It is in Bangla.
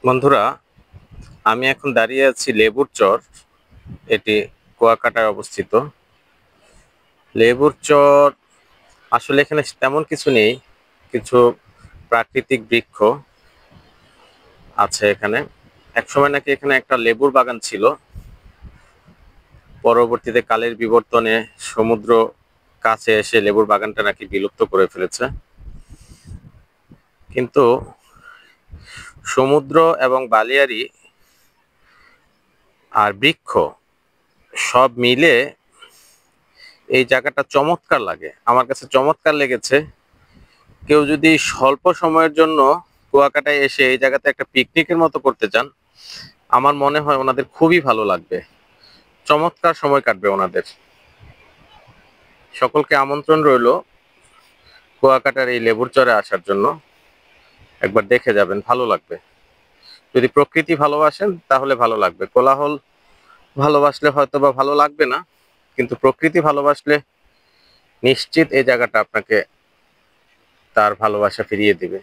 বন্ধুরা, আমি এখন দাঁড়িয়ে আছি লেবুর চর। এটি কুয়াকাটায় অবস্থিত। লেবুর চর আসলে এখানে তেমন কিছু নেই, কিছু প্রাকৃতিক বৃক্ষ আছে এখানে। একসময় নাকি এখানে একটা লেবুর বাগান ছিল, পরবর্তীতে কালের বিবর্তনে সমুদ্র কাছে এসে লেবুর বাগানটা নাকি বিলুপ্ত করে ফেলেছে। কিন্তু সমুদ্র এবং বালিয়াড়ি আর বৃক্ষ সব মিলে এই জায়গাটা চমৎকার লাগে, আমার কাছে চমৎকার লেগেছে। কেউ যদি স্বল্প সময়ের জন্য কুয়াকাটায় এসে এই জায়গাতে একটা পিকনিকের মতো করতে চান, আমার মনে হয় ওনাদের খুবই ভালো লাগবে, চমৎকার সময় কাটবে ওনাদের। সকলকে আমন্ত্রণ রইল কুয়াকাটার এই লেবুর চরে আসার জন্য। একবার দেখে যাবেন, ভালো লাগবে। যদি প্রকৃতি ভালোবাসেন তাহলে ভালো লাগবে, কোলাহল ভালোবাসলে হয়তো বা ভালো লাগবে না, কিন্তু প্রকৃতি ভালোবাসলে নিশ্চিত এই জায়গাটা আপনাকে তার ভালোবাসা ফিরিয়ে দিবে।